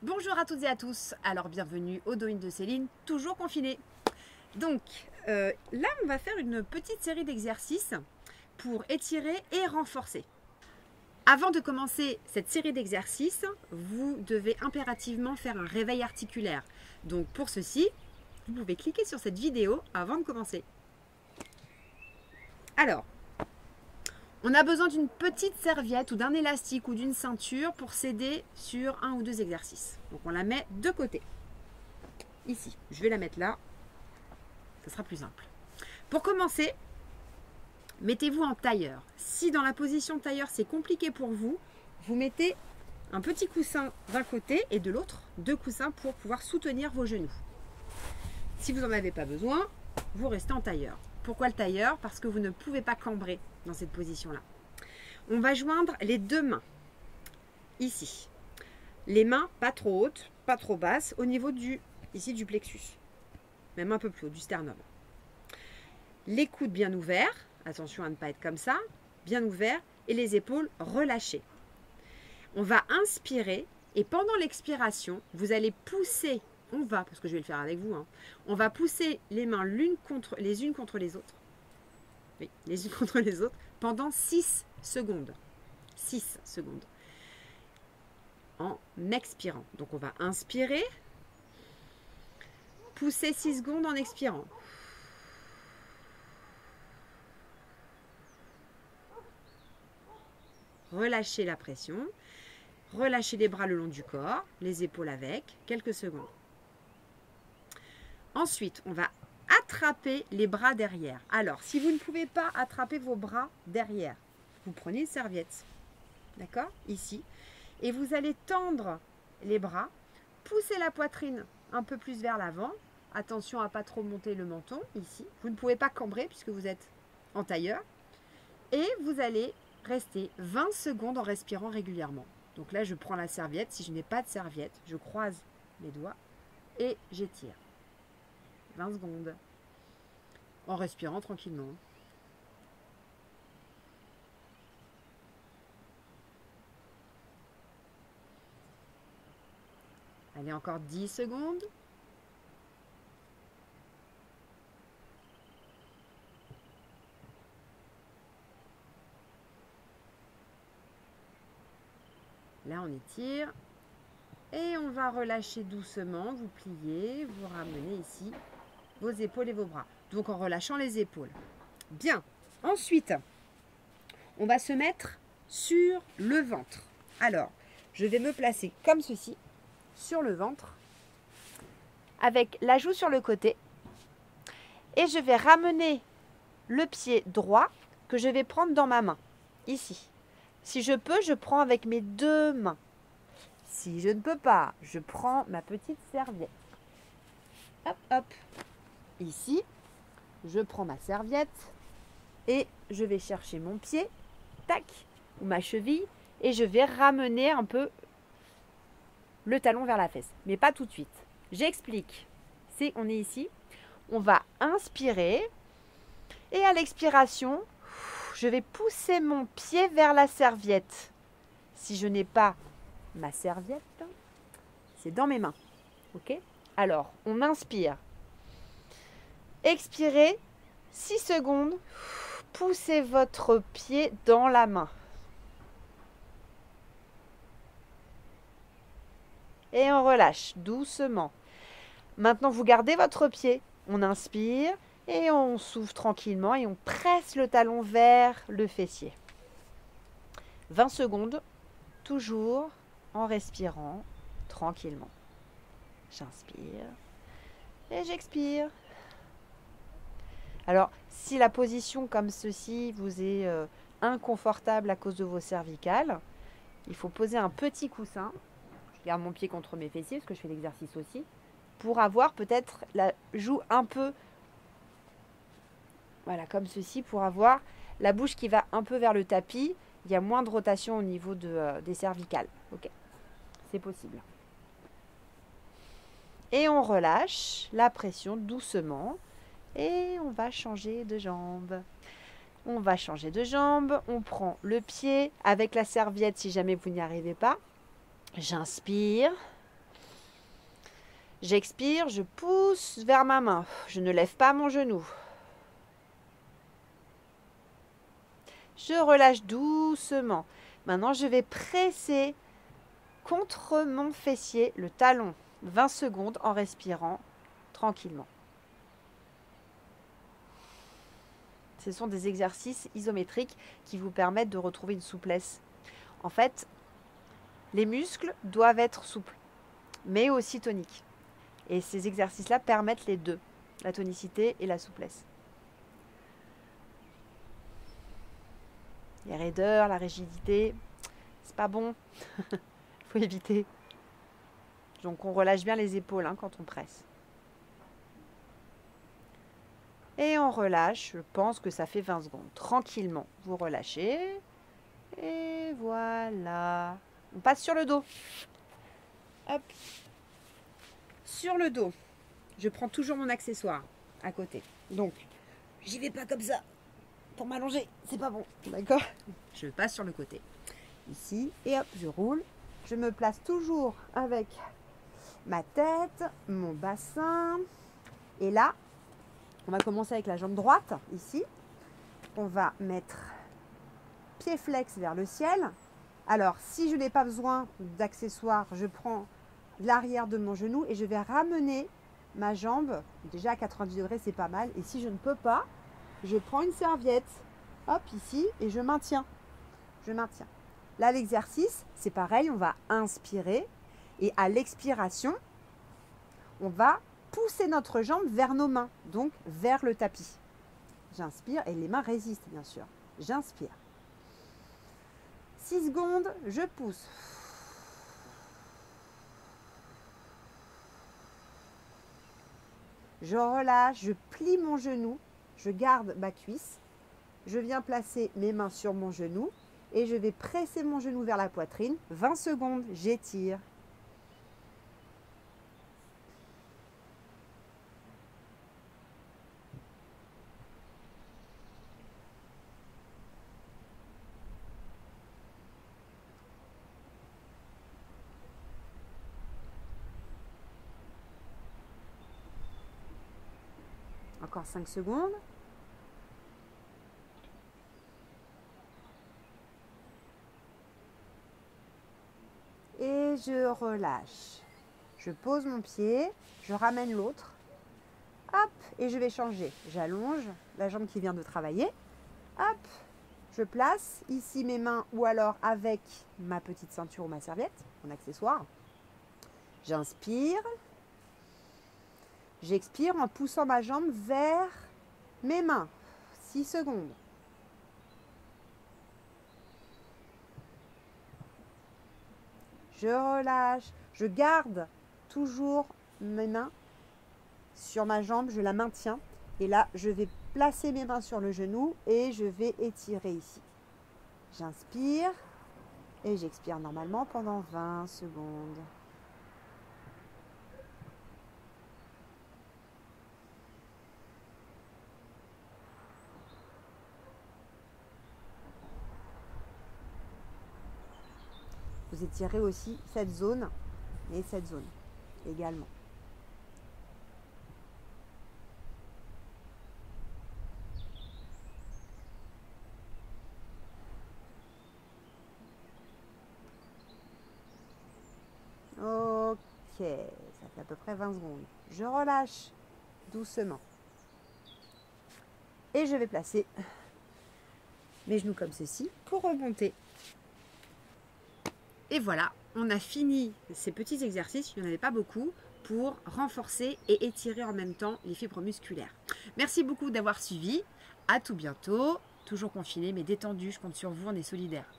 Bonjour à toutes et à tous, alors bienvenue au Doing de Céline, toujours confinée. Donc là on va faire une petite série d'exercices pour étirer et renforcer. Avant de commencer cette série d'exercices, vous devez impérativement faire un réveil articulaire. Donc pour ceci, vous pouvez cliquer sur cette vidéo avant de commencer. Alors, on a besoin d'une petite serviette ou d'un élastique ou d'une ceinture pour s'aider sur un ou deux exercices. Donc on la met de côté. Ici, je vais la mettre là. Ça sera plus simple. Pour commencer, mettez-vous en tailleur. Si dans la position tailleur c'est compliqué pour vous, vous mettez un petit coussin d'un côté et de l'autre, deux coussins pour pouvoir soutenir vos genoux. Si vous n'en avez pas besoin, vous restez en tailleur. Pourquoi le tailleur? Parce que vous ne pouvez pas cambrer dans cette position-là. On va joindre les deux mains, ici. Les mains pas trop hautes, pas trop basses, au niveau ici du plexus. Même un peu plus haut, du sternum. Les coudes bien ouverts, attention à ne pas être comme ça, bien ouverts, et les épaules relâchées. On va inspirer, et pendant l'expiration, vous allez pousser, parce que je vais le faire avec vous, on va pousser les mains les unes contre les autres. Oui, les unes contre les autres, pendant 6 secondes. 6 secondes. En expirant. Donc on va inspirer, pousser 6 secondes en expirant. Relâchez la pression. Relâchez les bras le long du corps, les épaules avec, quelques secondes. Ensuite, on va attraper les bras derrière. Alors, si vous ne pouvez pas attraper vos bras derrière, vous prenez une serviette, d'accord, ici, et vous allez tendre les bras, pousser la poitrine un peu plus vers l'avant. Attention à ne pas trop monter le menton, ici. Vous ne pouvez pas cambrer puisque vous êtes en tailleur. Et vous allez rester 20 secondes en respirant régulièrement. Donc là, je prends la serviette. Si je n'ai pas de serviette, je croise mes doigts et j'étire. 20 secondes. En respirant tranquillement. Allez, encore 10 secondes. Là, on étire. Et on va relâcher doucement. Vous pliez, vous ramenez ici vos épaules et vos bras. Donc, en relâchant les épaules. Bien. Ensuite, on va se mettre sur le ventre. Alors, je vais me placer comme ceci, sur le ventre, avec la joue sur le côté. Et je vais ramener le pied droit que je vais prendre dans ma main, ici. Si je peux, je prends avec mes deux mains. Si je ne peux pas, je prends ma petite serviette. Hop, hop. Ici, je prends ma serviette et je vais chercher mon pied, tac, ou ma cheville, et je vais ramener un peu le talon vers la fesse. Mais pas tout de suite. J'explique. On est ici. On va inspirer. Et à l'expiration, je vais pousser mon pied vers la serviette. Si je n'ai pas ma serviette, c'est dans mes mains. Ok? Alors, on inspire. Expirez. 6 secondes. Poussez votre pied dans la main. Et on relâche doucement. Maintenant, vous gardez votre pied. On inspire et on souffle tranquillement et on presse le talon vers le fessier. 20 secondes, toujours en respirant tranquillement. J'inspire et j'expire. Alors, si la position comme ceci vous est inconfortable à cause de vos cervicales, il faut poser un petit coussin. Je garde mon pied contre mes fessiers parce que je fais l'exercice aussi, pour avoir peut-être la joue un peu, voilà, comme ceci, pour avoir la bouche qui va un peu vers le tapis. Il y a moins de rotation au niveau des cervicales. Ok, c'est possible. Et on relâche la pression doucement et on va changer de jambe. On va changer de jambe, on prend le pied avec la serviette si jamais vous n'y arrivez pas. J'inspire J'expire, je pousse vers ma main. Je ne lève pas mon genou. Je relâche doucement. Maintenant, je vais presser contre mon fessier, le talon, 20 secondes en respirant tranquillement. Ce sont des exercices isométriques qui vous permettent de retrouver une souplesse. En fait, les muscles doivent être souples, mais aussi toniques. Et ces exercices-là permettent les deux, la tonicité et la souplesse. Les raideurs, la rigidité, c'est pas bon. Il faut éviter. Donc on relâche bien les épaules quand on presse. Et on relâche, je pense que ça fait 20 secondes. Tranquillement, vous relâchez. Et voilà. On passe sur le dos. Hop. Sur le dos. Je prends toujours mon accessoire à côté. Donc, j'y vais pas comme ça. Pour m'allonger, c'est pas bon. D'accord? Je passe sur le côté. Ici. Et hop, je roule. Je me place toujours avec ma tête, mon bassin. Et là, on va commencer avec la jambe droite, ici. On va mettre pied flex vers le ciel. Alors, si je n'ai pas besoin d'accessoires, je prends l'arrière de mon genou et je vais ramener ma jambe. Déjà à 90 degrés, c'est pas mal. Et si je ne peux pas, je prends une serviette, hop, ici, et je maintiens. Je maintiens. Là, l'exercice, c'est pareil. On va inspirer. Et à l'expiration, on va pousser notre jambe vers nos mains, donc vers le tapis. J'inspire et les mains résistent, bien sûr. J'inspire. 6 secondes, je pousse. Je relâche, je plie mon genou, je garde ma cuisse. Je viens placer mes mains sur mon genou et je vais presser mon genou vers la poitrine. 20 secondes, j'étire. Encore 5 secondes. Et je relâche. Je pose mon pied, je ramène l'autre. Hop, et je vais changer. J'allonge la jambe qui vient de travailler. Hop, je place ici mes mains ou alors avec ma petite ceinture ou ma serviette, mon accessoire. J'inspire. J'expire en poussant ma jambe vers mes mains. 6 secondes. Je relâche. Je garde toujours mes mains sur ma jambe. Je la maintiens. Et là, je vais placer mes mains sur le genou et je vais étirer ici. J'inspire et j'expire normalement pendant 20 secondes. Vous étirez aussi cette zone et cette zone également. Ok, ça fait à peu près 20 secondes. Je relâche doucement. Et je vais placer mes genoux comme ceci pour remonter. Et voilà, on a fini ces petits exercices, il n'y en avait pas beaucoup, pour renforcer et étirer en même temps les fibres musculaires. Merci beaucoup d'avoir suivi, à tout bientôt, toujours confiné mais détendu, je compte sur vous, on est solidaires.